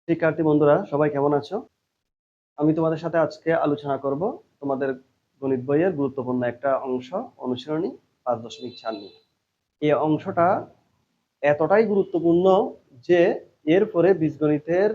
শিক্ষার্থী বন্ধুরা সবাই কেমন আছো? আমি তোমাদের সাথে আজকে আলোচনা করব তোমাদের গণিত বইয়ের গুরুত্বপূর্ণ একটা অংশ অনুশীলনী 5.4 নিয়ে। এই অংশটা এতটাই গুরুত্বপূর্ণ যে এরপরে বীজগণিতের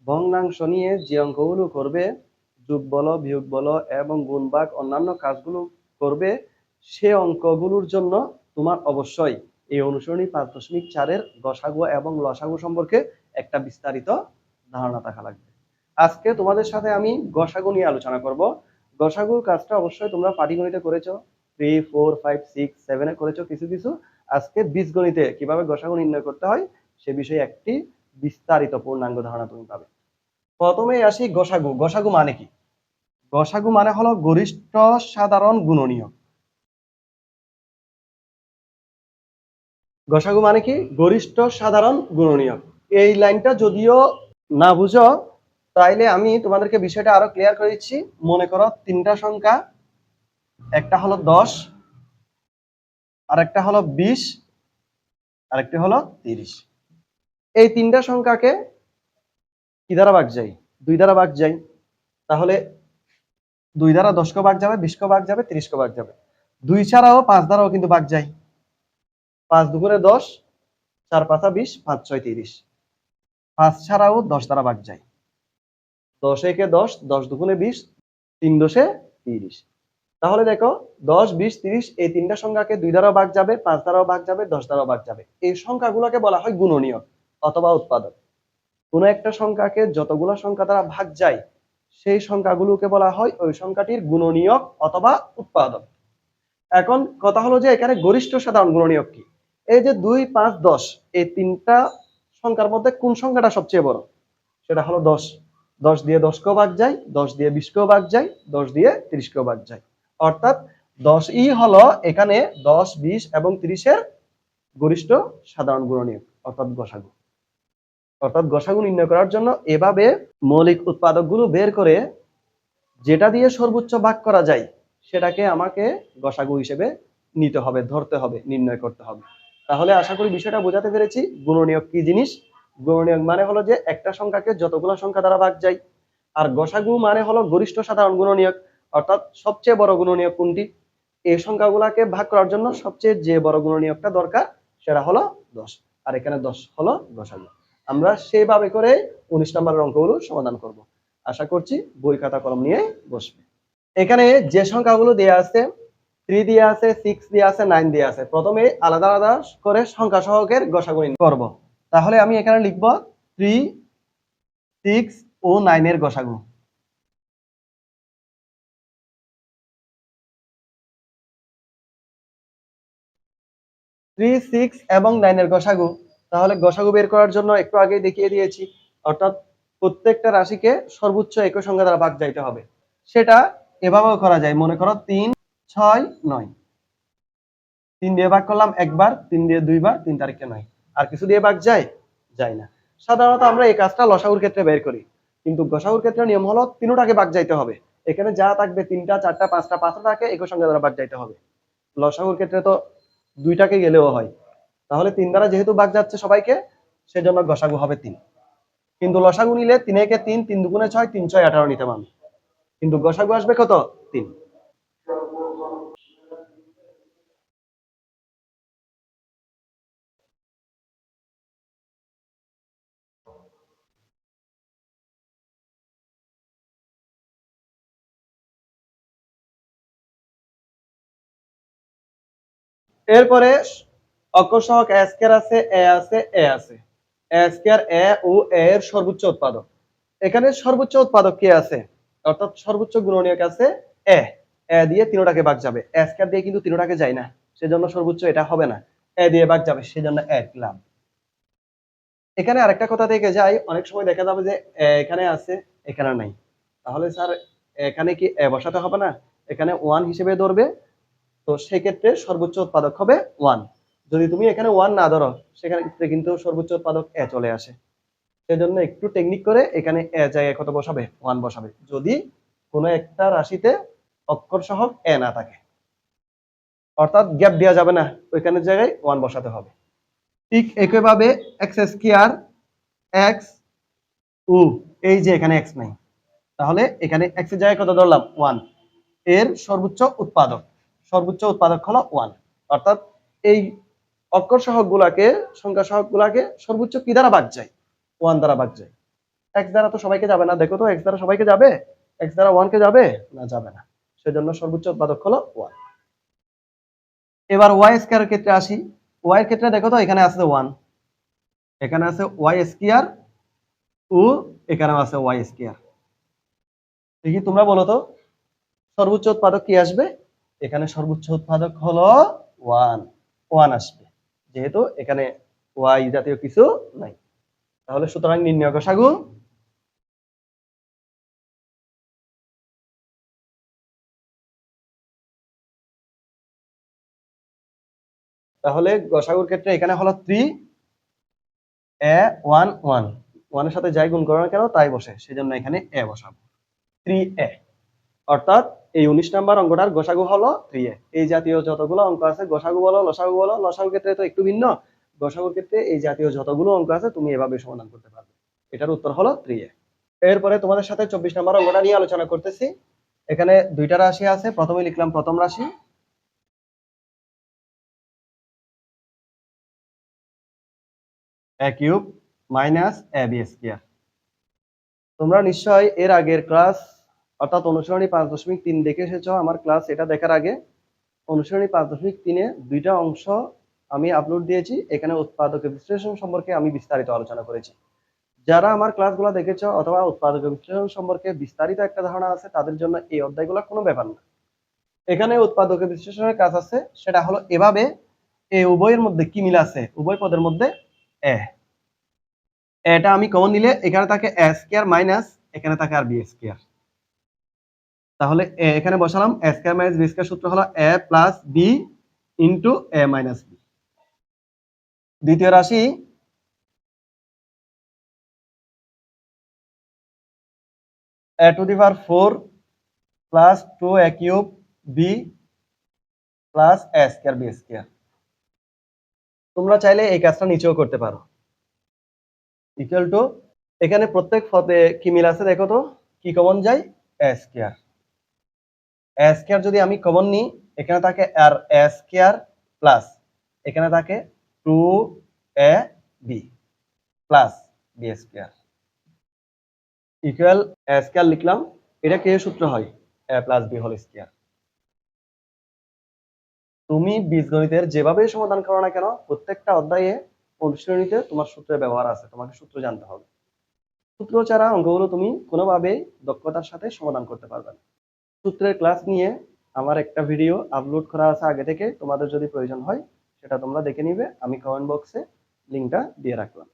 ভগ্নাংশ নিয়ে যে অঙ্কগুলো করবে, যোগ বলো, বিয়োগ বলো এবং গুণ ভাগ অন্যান্য কাজগুলো করবে, সে অঙ্কগুলোর জন্য তোমার অবশ্যই এই অনুশীলনী 5.4-এর গসাগু এবং লসাগু সম্পর্কে একটা বিস্তারিত ধারণা থাকা লাগবে। আজকে তোমাদের সাথে আমি গসাগু নিয়ে আলোচনা করব। গসাগুর কাজটা অবশ্যই তোমরা পাটিগণিতে করেছো, 3, 4, 5, 6, 7-এ করেছো কিছু কিছু। আজকে বীজগণিতে কিভাবে গসাগু নির্ণয় করতে হয় সে বিষয়ে একটি বিস্তারিত পূর্ণাঙ্গ ধারণা তুমি পাবে। প্রথমেই আসি গসাগু। গসাগু মানে কি? গসাগু মানে হলো গরিষ্ঠ সাধারণ গুণনীয়ক। গসাগু মানে কি? গরিষ্ঠ সাধারণ গুণনীয়ক। এই লাইনটা যদিও না বুঝো তাইলে আমি তোমাদেরকে বিষয়টা আরো ক্লিয়ার করে দিচ্ছি। মনে করো তিনটা সংখ্যা, একটা হলো 10, আর একটা হলো 20, আর একটা হলো 30। এই তিনটা সংখ্যাকে কি দ্বারা ভাগ যায়? 2 দ্বারা ভাগ যায়। তাহলে 2 দ্বারা 10 কে ভাগ যাবে, 20 কে ভাগ যাবে, 30 কে ভাগ যাবে। 2 ছাড়াও 5 দ্বারাও কিন্তু ভাগ যায়। 5 দুগুণে 10, 4 5 20, 5 6 30। 5 ছাড়াও 10 দ্বারা ভাগ যায়। 10 একে 10, 10 দুগুণে 20, 3 দশে 30। তাহলে দেখো 10, 20, 30 এই তিনটা সংখ্যাকে 2 দ্বারাও ভাগ যাবে, 5 দ্বারাও ভাগ যাবে, 10 দ্বারাও ভাগ যাবে। এই সংখ্যাগুলোকে বলা হয় গুণনীয়ক অথবা উৎপাদক। কোন একটা সংখ্যাকে যতগুলো সংখ্যা দ্বারা ভাগ যায় সেই সংখ্যাগুলোকে বলা হয় ওই সংখ্যাটির গুণনীয়ক অথবা উৎপাদক। এখন কথা হলো যে এখানে গরিষ্ঠ সাধারণ গুণনীয়ক কি? এই যে 2, 5, 10 এই তিনটা সংখ্যার মধ্যে কোন সংখ্যাটা সবচেয়ে বড়? সেটা হলো 10। 10 দিয়ে 10 কেও ভাগ যায়, 10 দিয়ে 20 কেও ভাগ যায়, 10 দিয়ে 30 কেও ভাগ যায়। অর্থাৎ 10ই হলো এখানে 10, 20 এবং 30-এর গরিষ্ঠ সাধারণ গুণনীয়ক অর্থাৎ গসাগু। অর্থাৎ গসাগু নির্ণয় করার জন্য এভাবে মৌলিক উৎপাদকগুলো বের করে যেটা দিয়ে সর্বোচ্চ ভাগ করা যায় সেটাকে আমাকে গসাগু হিসেবে নিতে হবে, ধরতে হবে, নির্ণয় করতে হবে। তাহলে আশা করি বিষয়টা বোঝাতে পেরেছি। গুণনীয়ক কি জিনিস? গুণনীয়ক মানে হলো যে একটা সংখ্যাকে যতগুলো সংখ্যা দ্বারা ভাগ যায়। আর গসাগু মানে হলো গরিষ্ঠ সাধারণ গুণনীয়ক অর্থাৎ সবচেয়ে বড় গুণনীয়ক কোনটি? এই সংখ্যাগুলোকে ভাগ করার জন্য সবচেয়ে যে বড় গুণনীয়কটা দরকার সেটা হলো 10। আর এখানে 10 হলো গসাগু। আমরা সেইভাবে করে 19 নম্বরের অঙ্কগুলো সমাধান করব। আশা করছি বই খাতা কলম নিয়ে বসবে। এখানে যে সংখ্যাগুলো দেয়া আছে 3 দেয়া আছে, 6 দেয়া আছে, 9 দেয়া আছে। প্রথমে আলাদা আলাদা করে সংখ্যা সহগের গসাগু নির্ণয় করব। তাহলে আমি এখানে লিখব 3, 6 ও 9 এর গসাগু। 3, 6 এবং 9 এর গসাগু। তাহলে গসাগু বের করার জন্য একটু আগেই দেখিয়ে দিয়েছি। অর্থাৎ প্রত্যেকটা রাশিকে সর্বোচ্চ একই সংখ্যা দ্বারা ভাগ যাইতে হবে। সেটা এভাবেও করা যায়। মনে করো 3, 6, 9। 3 দিয়ে ভাগ করলাম একবার, 3 দিয়ে দুইবার, 3 তারিখে 9। আর কিছু দিয়ে ভাগ যায়? যায় না। সাধারণত আমরা এই কাজটা লসাগুর ক্ষেত্রে বের করি। কিন্তু গসাগুর ক্ষেত্রে নিয়ম হলো তিনটাকে ভাগ যাইতে হবে। এখানে যা থাকবে 3টা, 4টা, 5টা, 5টাকে একই সংখ্যা দ্বারা ভাগ যাইতে হবে। লসাগুর ক্ষেত্রে তো 2টাকে গেলেও হয়। তাহলে 3 দ্বারা যেহেতু ভাগ যাচ্ছে সবাইকে, সেজন্য গসাগু হবে 3। কিন্তু লসাগু নিলে 3 একে 3, 3 দুগুণে 6, 3 6 18 নিতে পারবে। কিন্তু গসাগু আসবে কত? 3। এরপরে অক্ষর সহগ এ স্কয়ার আছে, এ আছে, এ আছে। এ স্কয়ার, এ ও এ এর সর্বোচ্চ উৎপাদক। এখানে সর্বোচ্চ উৎপাদক কে আছে? অর্থাৎ সর্বোচ্চ গুণনীয়ক আছে এ। এ দিয়ে তিনটাকে ভাগ যাবে। এ স্কয়ার দিয়ে কিন্তু তিনটাকে যায় না, সেজন্য সর্বোচ্চ এটা হবে না। এ দিয়ে ভাগ যাবে, সেজন্য এ লিখলাম। এখানে আরেকটা কথা থেকে যায়, অনেক সময় দেখা যাবে যে এখানে আছে, এখানে নাই। তাহলে স্যার এখানে কি এ বসাতে হবে না? এখানে 1 হিসেবে ধরবে। তো সেক্ষেত্রে সর্বোচ্চ উৎপাদক হবে 1। যদি তুমি এখানে 1 না ধরো সেক্ষেত্রে কিন্তু সর্বোচ্চ উৎপাদক এ চলে আসে। সেজন্য একটু টেকনিক করে এখানে এ জায়গায় কত বসাবে? 1 বসাবে, যদি কোনো একটা রাশিতে অক্ষর সহগ এ না থাকে। অর্থাৎ গ্যাপ দেওয়া যাবে না, ওইখানের জায়গায় 1 বসাতে হবে। ঠিক একইভাবে এক্স স্কয়ার, এক্স উ, এই যে এখানে এক্স নাই, তাহলে এখানে এক্স এর জায়গায় কত ধরলাম 1, এর সর্বোচ্চ উৎপাদক হলো 1, অর্থাৎ এই অক্ষর সহগগুলাকে, সংখ্যা সহগগুলাকে সর্বোচ্চ কি দ্বারা ভাগ যায়, 1 দ্বারা ভাগ যায়। এক্স দ্বারা তো সবাইকে যাবে না, দেখো তো এক্স দ্বারা সবাইকে যাবে, এক্স দ্বারা 1 কে যাবে না, যাবে না, সেজন্য সর্বোচ্চ উৎপাদক হলো 1। এবার ওয়াই স্কয়ারের ক্ষেত্রে আসি। ওয়াই এর ক্ষেত্রে দেখো তো এখানে আছে 1, এখানে আছে ওয়াই স্কয়ার ও এখানেও আছে ওয়াই স্কয়ার। দেখি তোমরা বলো তো সর্বোচ্চ উৎপাদক কি আসবে? এখানে সর্বোচ্চ উৎপাদক হলো 1 আসবে, যেহেতু এখানে ওয়াই জাতীয় কিছু নাই। তাহলে সুতরাং নির্ণয় গসাগু তাহলে গসাগুর ক্ষেত্রে এখানে হলো 3 এ 1 1, 1 এর সাথে যাই গুণ করো না কেন তাই বসে, সেজন্য এখানে এ বসাবো 3a। অর্থাৎ এই 19 নাম্বার অঙ্কটার গসাগু হলো 3a। এই জাতীয় যতগুলো অঙ্ক আছে গসাগু বলো লসাগু বলো, লসাগুর ক্ষেত্রে তো একটু ভিন্ন, গসাগুর ক্ষেত্রে এই জাতীয় যতগুলো অঙ্ক আছে তুমি এভাবে সমাধান করতে পারবে। এটার উত্তর হলো 3a। এরপরে তোমাদের সাথে 24 নাম্বার অঙ্কটা নিয়ে আলোচনা করতেছি। এখানে দুইটা রাশি আছে, প্রথমে লিখলাম প্রথম রাশি, a cube minus ab square. তোমরা নিশ্চয়ই এর আগের ক্লাস অর্থাৎ অনুসরণী 5.3 দেখে এসেছো। আমার ক্লাস এটা দেখার আগে অনুসরণী 5.3 দুইটা অংশ আমি আপলোড দিয়েছি, এখানে উৎপাদকের বিশ্লেষণ সম্পর্কে আমি বিস্তারিত আলোচনা করেছি। যারা আমার ক্লাসগুলো দেখেছো অথবা উৎপাদকের বিশ্লেষণ সম্পর্কে বিস্তারিত একটা ধারণা আছে তাদের জন্য এই অধ্যায়গুলো কোনো ব্যাপার না। এখানে উৎপাদকের বিশ্লেষণের কাজ আছে, সেটা হলো এভাবে, এই উভয়ের মধ্যে কি মিল আছে, উভয় পদের মধ্যে এ, এটা আমি কমন নিলে এখানে থাকে এ স্কয়ার মাইনাস এখানে থাকে আর বি স্কয়ার। তাহলে এখানে বসালাম এ স্কয়ার মাইনাস বি স্কয়ার, সূত্র হলো এ প্লাস বি ইন্টু এ মাইনাস বি। দ্বিতীয় রাশি a to the power 4 plus 2a cube b plus a square b square। তোমরা চাইলে এই কাজটা নিচেও করতে পারো, ইকুয়াল টু এখানে প্রত্যেক পদে কি মিল আছে দেখো তো, কি কমন যায় a স্কয়ার। a স্কয়ার যদি আমি কমন নিই এখানে থাকে আর a স্কয়ার প্লাস এখানে থাকে 2ab plus b square equal a square লিখলাম। এটা কি সূত্র হয় a plus b whole square. তুমি বীজগণিতের যেভাবে সমাধান করো না কেন প্রত্যেকটা অধ্যায়ে অনুশীলনীতে তোমার সূত্রের ব্যবহার আছে, তোমাকে সূত্র জানতে হবে। সূত্র ছাড়া অঙ্কগুলো তুমি কোনোভাবেই দক্ষতার সাথে সমাধান করতে পারবে না। সূত্রের ক্লাস নিয়ে আমার একটা ভিডিও আপলোড করা আছে আগে থেকে, তোমাদের যদি প্রয়োজন হয় সেটা তোমরা দেখে নিবে, আমি কমেন্ট বক্সে লিঙ্কটা দিয়ে রাখলাম।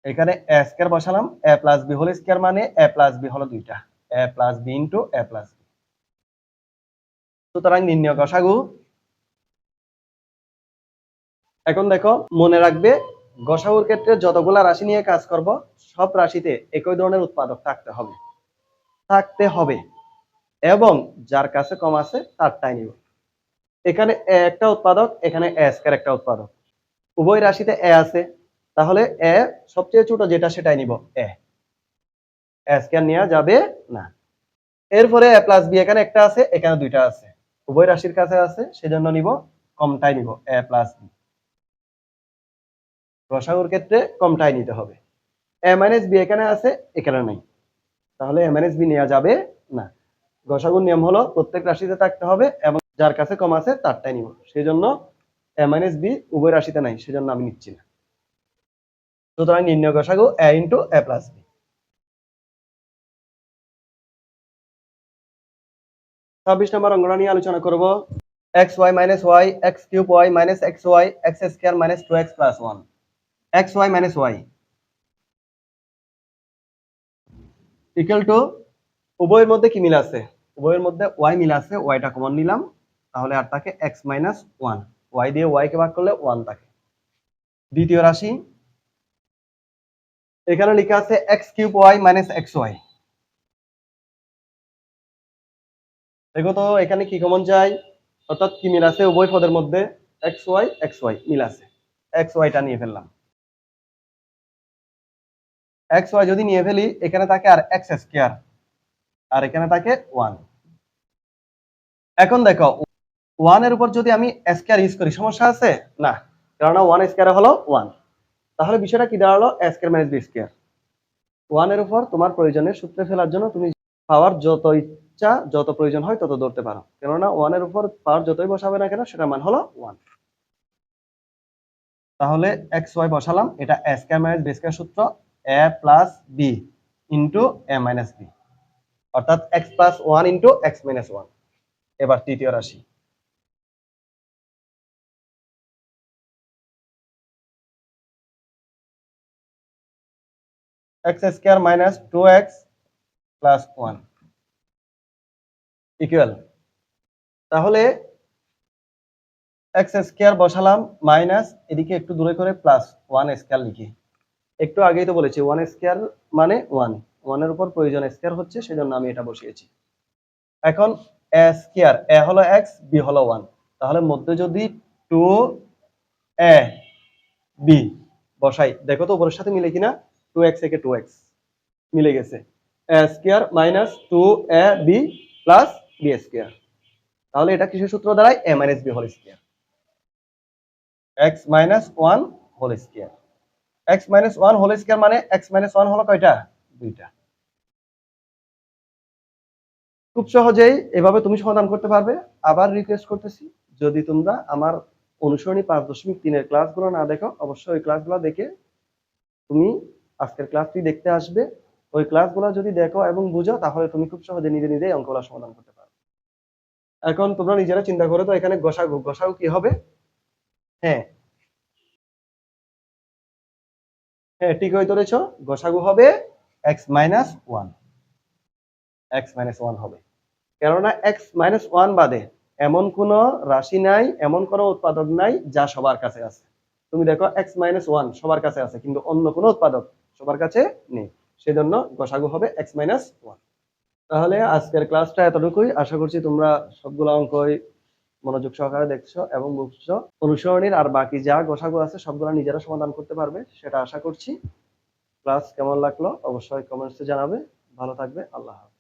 এখানে এ স্কয়ার বসালাম, এ প্লাস বি হোল স্কয়ার মানে এ প্লাস বি হলো দুইটা, এ plus B into a plus B. সুতরাং নির্ণয় গসাগু। এখন দেখো মনে রাখবে গসাগুর ক্ষেত্রে যতগুলা রাশি নিয়ে কাজ করব সব রাশিতে একই ধরনের উৎপাদক থাকতে হবে এবং যার কাছে কম আছে তারটাই নিব। এখানে এ একটা উৎপাদক, এখানে এ স্কয়ার একটা উৎপাদক, উভয় রাশিতে এ আছে, তাহলে এ সবচেয়ে ছোট যেটা সেটাই নিব, এ স্কয়ার নেওয়া যাবে না। এরপরে এ প্লাস বি এখানে একটা আছে এখানে দুইটা আছে, উভয় রাশির কাছে আছে সেজন্য নিব কমটাই নিব, এ প্লাস বি। গসাগুর ক্ষেত্রে কমটাই নিতে হবে। এ মাইনাস বি এখানে আছে এখানে নাই, তাহলে এ মাইনাস বি নেওয়া যাবে না। গসাগুর নিয়ম হলো প্রত্যেক রাশিতে থাকতে হবে এবং যার কাছে কম আছে তারটাই নিব, সেই জন্য এ মাইনাস বি উভয় রাশিতে নাই, সেজন্য আমি নিচ্ছি না। সুতরাং নির্ণয় গসাগু a into a plus b. 26 নম্বর অঙ্কটা নিয়ে আলোচনা করব। X y minus y x cube y minus x y x square minus 2x plus 1। X y minus y equal to উভয়ের মধ্যে কি মিল আছে, উভয়ের মধ্যে ওয়াই মিল আছে, ওয়াইটা কমন নিলাম, তাহলে আর থাকে এক্স মাইনাস 1, ওয়াই দিয়ে ওয়াই কে ভাগ করলে 1 থাকে। দ্বিতীয় রাশি এখানে লেখা আছে x cube y minus x y. দেখো তো এখানে কি কমন যায়, অর্থাৎ কি মিল আছে উভয় পদের মধ্যে, এক্স ওয়াই মিল আছে, এক্স ওয়াইটা নিয়ে ফেললাম। এক্স ওয়াই যদি নিয়ে ফেলি, এখানে থাকে আর এক্স স্কয়ার, আর এখানে থাকে 1। এখন দেখো 1 এর উপর যদি আমি স্কয়ার ইউজ করি, সমস্যা আছে না, কারণ 1 স্কয়ার হলো 1। তাহলে বিষয়টা কি দাঁড়ালো, a square minus b square. 1 এর উপর তোমার প্রয়োজনের সূত্রে ফেলার জন্য তুমি পাওয়ার যত ইচ্ছা, যত প্রয়োজন হয় তত ধরতে পারো, কেননা 1 এর উপর পাওয়ার যতই বসাবে না কেন সেটার মান হলো 1। তাহলে এক্স ওয়াই বসালাম, এটা a square minus b square সূত্র, a plus b into a minus b, অর্থাৎ x plus 1 into x minus 1। এবার তৃতীয় রাশি, x square minus 2x plus 1 equal, তাহলে x স্কয়ার বসালাম মাইনাস এদিকে একটু দূরে করে প্লাস 1 স্কয়ার লিখি। একটু আগেই তো বলেছি 1 স্কয়ার মানে 1, 1 এর উপর প্রয়োজন স্কয়ার হচ্ছে, সেজন্য আমি এটা বসিয়েছি। এখন a স্কয়ার, a হলো x, b হলো 1, তাহলে মধ্যে যদি 2a b বসাই, দেখো তো উপরের সাথে মিলে কিনা, 2x একে 2x মিলে গেছে, a square minus 2ab plus b square. তাহলে এটা কিসের সূত্র দাঁড়ায়, a minus b whole square, x minus 1 whole square. x minus 1 whole square মানে x মাইনাস 1 হলো কয়টা, দুইটা। খুব সহজেই এভাবে তুমি সমাধান করতে পারবে। আবার রিকোয়েস্ট করতেছি, যদি তোমরা আমার অনুসরণী 5.3 এর ক্লাসগুলো না দেখো, অবশ্যই ওই ক্লাসগুলো দেখে তুমি আজকের ক্লাসটি দেখতে আসবে। ওই ক্লাসগুলো যদি দেখো এবং বুঝো, তাহলে তুমি খুব সহজে নিজে নিজেই অঙ্কগুলো সমাধান করতে পারবে। এখন তোমরা নিজেরা চিন্তা করো তো, এখানে গসাগু, গসাগু কি হবে? হ্যাঁ হ্যাঁ, ঠিক হয়ে ধরেছো, গসাগু হবে x মাইনাস 1, x মাইনাস 1 হবে, কেননা x মাইনাস 1 বাদে এমন কোন রাশি নাই, এমন কোন উৎপাদক নাই যা সবার কাছে আছে। তুমি দেখো x মাইনাস 1 সবার কাছে আছে, কিন্তু অন্য কোন উৎপাদক সবার কাছে নেই, সেজন্য গসাগু হবে x মাইনাস 1। তাহলে আজকের ক্লাসটা এতটুকুই। আশা করছি তোমরা সবগুলো অঙ্কই মনোযোগ সহকারে দেখছো এবং বুঝছো। অনুসরণীর আর বাকি যা গসাগু আছে সবগুলো নিজেরা সমাধান করতে পারবে, সেটা আশা করছি। ক্লাস কেমন লাগলো অবশ্যই কমেন্টসে জানাবে। ভালো থাকবে, আল্লাহ হাফেজ।